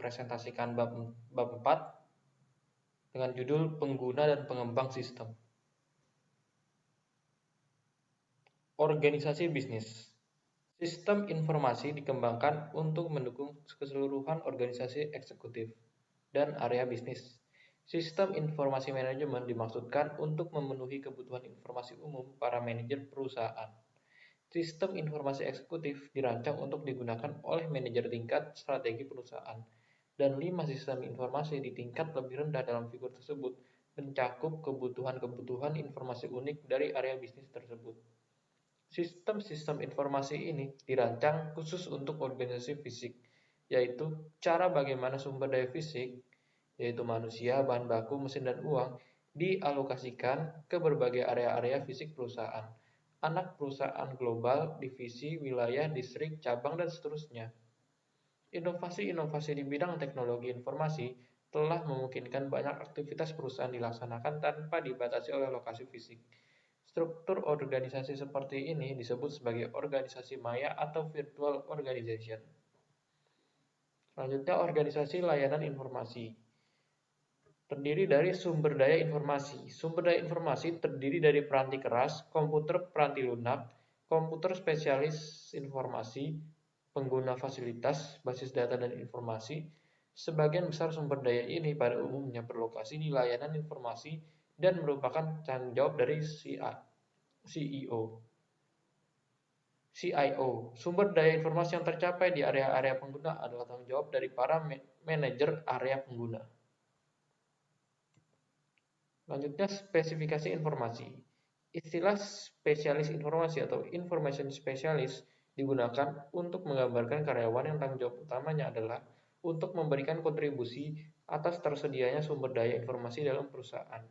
mempresentasikan bab 4 dengan judul Pengguna dan Pengembang Sistem. Organisasi bisnis. Sistem informasi dikembangkan untuk mendukung keseluruhan organisasi eksekutif dan area bisnis. Sistem informasi manajemen dimaksudkan untuk memenuhi kebutuhan informasi umum para manajer perusahaan. Sistem informasi eksekutif dirancang untuk digunakan oleh manajer tingkat strategi perusahaan, dan 5 sistem informasi di tingkat lebih rendah dalam figur tersebut mencakup kebutuhan-kebutuhan informasi unik dari area bisnis tersebut. Sistem-sistem informasi ini dirancang khusus untuk organisasi fisik, yaitu cara bagaimana sumber daya fisik, yaitu manusia, bahan baku, mesin, dan uang, dialokasikan ke berbagai area-area fisik perusahaan, anak perusahaan global, divisi, wilayah, distrik, cabang, dan seterusnya. Inovasi-inovasi di bidang teknologi informasi telah memungkinkan banyak aktivitas perusahaan dilaksanakan tanpa dibatasi oleh lokasi fisik. Struktur organisasi seperti ini disebut sebagai organisasi maya atau virtual organization. Selanjutnya, organisasi layanan informasi. Terdiri dari sumber daya informasi. Sumber daya informasi terdiri dari peranti keras, komputer peranti lunak, komputer spesialis informasi, pengguna fasilitas, basis data dan informasi. Sebagian besar sumber daya ini pada umumnya berlokasi di layanan informasi dan merupakan tanggung jawab dari CIO. Sumber daya informasi yang tercapai di area-area pengguna adalah tanggung jawab dari para manajer area pengguna. Selanjutnya, spesifikasi informasi. Istilah spesialis informasi atau information specialist digunakan untuk menggambarkan karyawan yang tanggung jawab utamanya adalah untuk memberikan kontribusi atas tersedianya sumber daya informasi dalam perusahaan.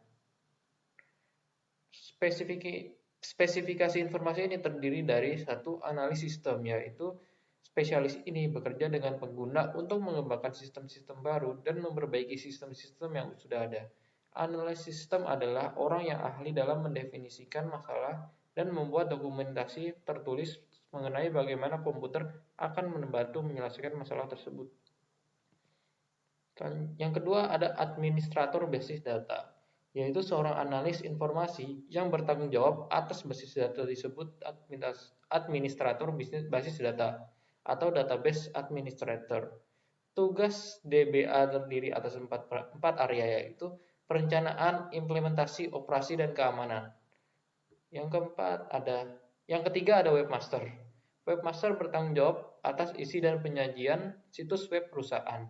Spesifikasi informasi ini terdiri dari satu analis sistem, yaitu spesialis ini bekerja dengan pengguna untuk mengembangkan sistem-sistem baru dan memperbaiki sistem-sistem yang sudah ada. Analis sistem adalah orang yang ahli dalam mendefinisikan masalah dan membuat dokumentasi tertulis mengenai bagaimana komputer akan membantu menyelesaikan masalah tersebut. Yang kedua ada administrator basis data, yaitu seorang analis informasi yang bertanggung jawab atas basis data disebut administrator basis data atau database administrator. Tugas DBA terdiri atas empat area, yaitu perencanaan, implementasi, operasi, dan keamanan. Yang ketiga ada webmaster. Webmaster bertanggung jawab atas isi dan penyajian situs web perusahaan.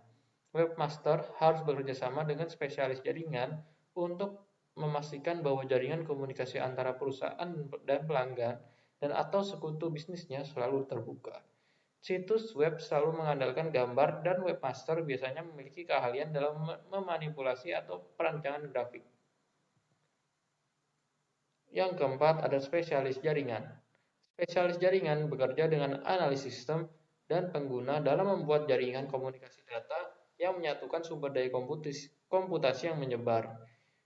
Webmaster harus bekerja sama dengan spesialis jaringan untuk memastikan bahwa jaringan komunikasi antara perusahaan dan pelanggan dan atau sekutu bisnisnya selalu terbuka. Situs web selalu mengandalkan gambar dan webmaster biasanya memiliki keahlian dalam memanipulasi atau perancangan grafik. Yang keempat ada spesialis jaringan. Spesialis jaringan bekerja dengan analis sistem dan pengguna dalam membuat jaringan komunikasi data yang menyatukan sumber daya komputasi yang menyebar.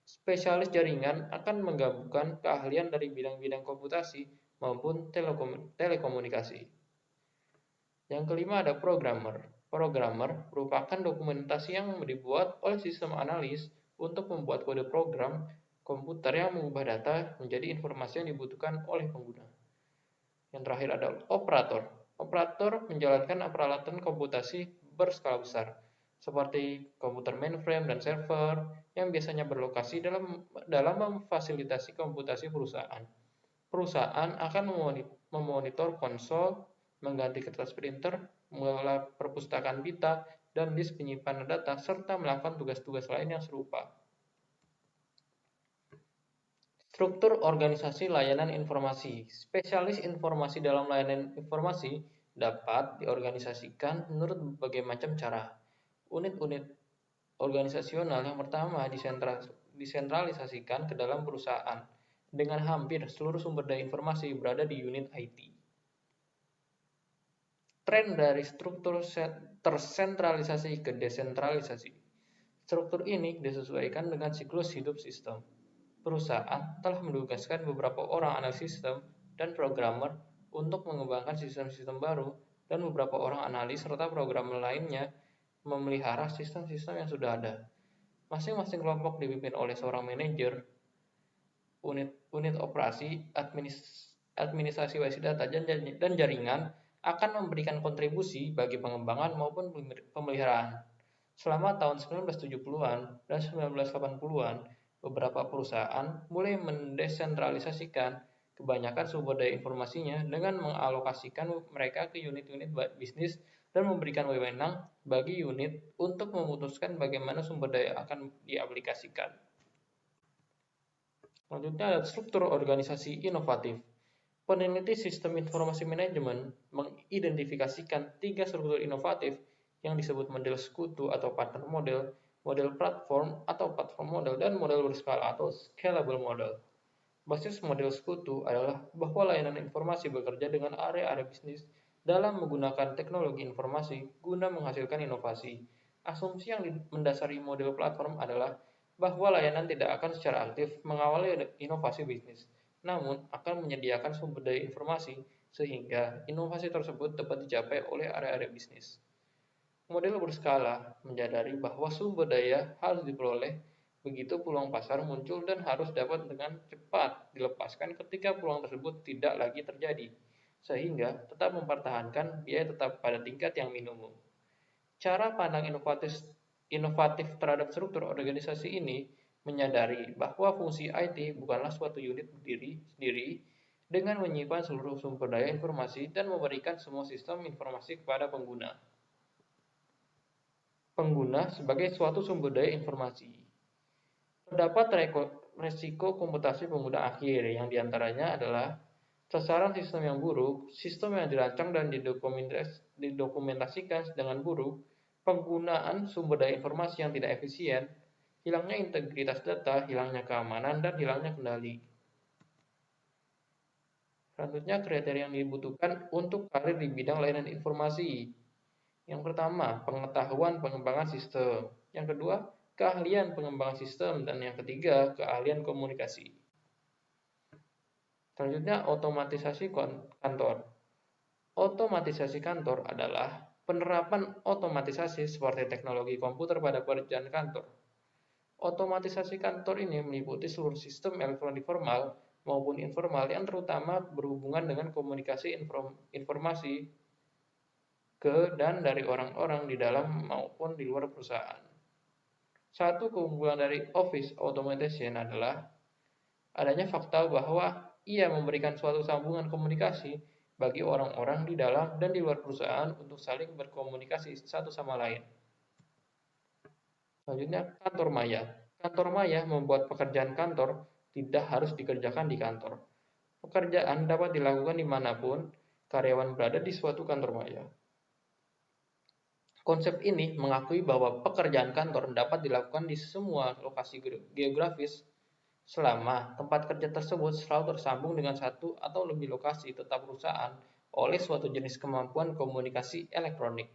Spesialis jaringan akan menggabungkan keahlian dari bidang-bidang komputasi maupun telekomunikasi. Yang kelima ada programmer. Programmer merupakan dokumentasi yang dibuat oleh sistem analis untuk membuat kode program komputer yang mengubah data menjadi informasi yang dibutuhkan oleh pengguna. Yang terakhir ada operator. Operator menjalankan peralatan komputasi berskala besar, seperti komputer mainframe dan server yang biasanya berlokasi dalam memfasilitasi komputasi perusahaan. Perusahaan akan memonitor konsol, mengganti kertas printer, mengelola perpustakaan pita, dan disk penyimpanan data, serta melakukan tugas-tugas lain yang serupa. Struktur organisasi layanan informasi. Spesialis informasi dalam layanan informasi dapat diorganisasikan menurut berbagai macam cara. Unit-unit organisasional yang pertama disentralisasikan ke dalam perusahaan, dengan hampir seluruh sumber daya informasi berada di unit IT. Tren dari struktur tersentralisasi ke desentralisasi. Struktur ini disesuaikan dengan siklus hidup sistem. Perusahaan telah menugaskan beberapa orang analis sistem dan programmer untuk mengembangkan sistem-sistem baru, dan beberapa orang analis serta programmer lainnya memelihara sistem-sistem yang sudah ada. Masing-masing kelompok dipimpin oleh seorang manajer, unit operasi, administrasi WC data, dan jaringan akan memberikan kontribusi bagi pengembangan maupun pemeliharaan. Selama tahun 1970-an dan 1980-an, beberapa perusahaan mulai mendesentralisasikan kebanyakan sumber daya informasinya dengan mengalokasikan mereka ke unit-unit bisnis dan memberikan wewenang bagi unit untuk memutuskan bagaimana sumber daya akan diaplikasikan. Selanjutnya ada struktur organisasi inovatif. Peneliti sistem informasi manajemen mengidentifikasikan 3 struktur inovatif yang disebut model sekutu atau partner model, model platform atau platform model, dan model berskala atau scalable model. Basis model sekutu adalah bahwa layanan informasi bekerja dengan area-area bisnis dalam menggunakan teknologi informasi guna menghasilkan inovasi. Asumsi yang mendasari model platform adalah bahwa layanan tidak akan secara aktif mengawali inovasi bisnis, namun akan menyediakan sumber daya informasi sehingga inovasi tersebut dapat dicapai oleh area-area bisnis. Model berskala menyadari bahwa sumber daya harus diperoleh begitu peluang pasar muncul dan harus dapat dengan cepat dilepaskan ketika peluang tersebut tidak lagi terjadi, sehingga tetap mempertahankan biaya tetap pada tingkat yang minimum. Cara pandang inovatif terhadap struktur organisasi ini menyadari bahwa fungsi IT bukanlah suatu unit berdiri sendiri dengan menyimpan seluruh sumber daya informasi dan memberikan semua sistem informasi kepada pengguna. Pengguna sebagai suatu sumber daya informasi. Terdapat resiko komputasi pengguna akhir yang diantaranya adalah sasaran sistem yang buruk, sistem yang dirancang dan didokumentasikan dengan buruk, penggunaan sumber daya informasi yang tidak efisien, hilangnya integritas data, hilangnya keamanan, dan hilangnya kendali. Selanjutnya, kriteria yang dibutuhkan untuk karir di bidang layanan informasi. Yang pertama, pengetahuan pengembangan sistem. Yang kedua, keahlian pengembangan sistem. Dan yang ketiga, keahlian komunikasi. Selanjutnya, otomatisasi kantor. Otomatisasi kantor adalah penerapan otomatisasi seperti teknologi komputer pada pekerjaan kantor. Otomatisasi kantor ini meliputi seluruh sistem elektronik formal maupun informal yang terutama berhubungan dengan komunikasi informasi ke dan dari orang-orang di dalam maupun di luar perusahaan. Satu keunggulan dari Office Automation adalah adanya fakta bahwa ia memberikan suatu sambungan komunikasi bagi orang-orang di dalam dan di luar perusahaan untuk saling berkomunikasi satu sama lain. Selanjutnya, kantor maya. Kantor maya membuat pekerjaan kantor tidak harus dikerjakan di kantor. Pekerjaan dapat dilakukan dimanapun karyawan berada di suatu kantor maya. Konsep ini mengakui bahwa pekerjaan kantor dapat dilakukan di semua lokasi geografis selama tempat kerja tersebut selalu tersambung dengan satu atau lebih lokasi tetap perusahaan oleh suatu jenis kemampuan komunikasi elektronik.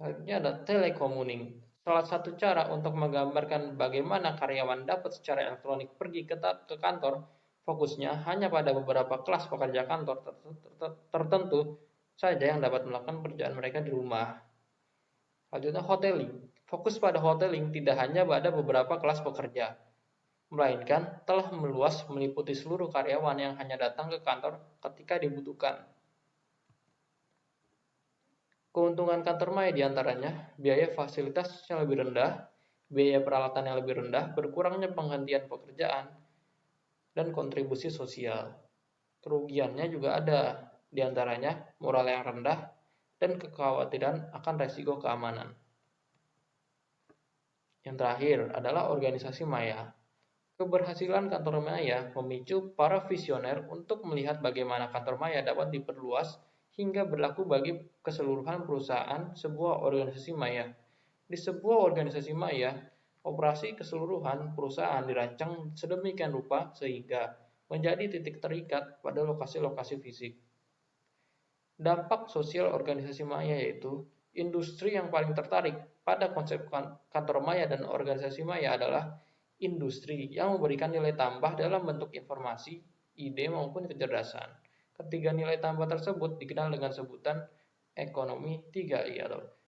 Selanjutnya ada telecommuting. Salah satu cara untuk menggambarkan bagaimana karyawan dapat secara elektronik pergi ke kantor, fokusnya hanya pada beberapa kelas pekerja kantor tertentu saja yang dapat melakukan pekerjaan mereka di rumah. Selanjutnya, hoteling. Fokus pada hoteling tidak hanya pada beberapa kelas pekerja, melainkan telah meluas meliputi seluruh karyawan yang hanya datang ke kantor ketika dibutuhkan. Keuntungan kantor maya diantaranya biaya fasilitas yang lebih rendah, biaya peralatan yang lebih rendah, berkurangnya penghentian pekerjaan, dan kontribusi sosial. Kerugiannya juga ada, diantaranya moral yang rendah dan kekhawatiran akan resiko keamanan. Yang terakhir adalah organisasi maya. Keberhasilan kantor maya memicu para visioner untuk melihat bagaimana kantor maya dapat diperluas hingga berlaku bagi keseluruhan perusahaan sebuah organisasi maya. Di sebuah organisasi maya, operasi keseluruhan perusahaan dirancang sedemikian rupa sehingga menjadi titik terikat pada lokasi-lokasi fisik. Dampak sosial organisasi maya yaitu industri yang paling tertarik pada konsep kantor maya dan organisasi maya adalah industri yang memberikan nilai tambah dalam bentuk informasi, ide maupun kecerdasan. Ketiga nilai tambah tersebut dikenal dengan sebutan ekonomi 3I atau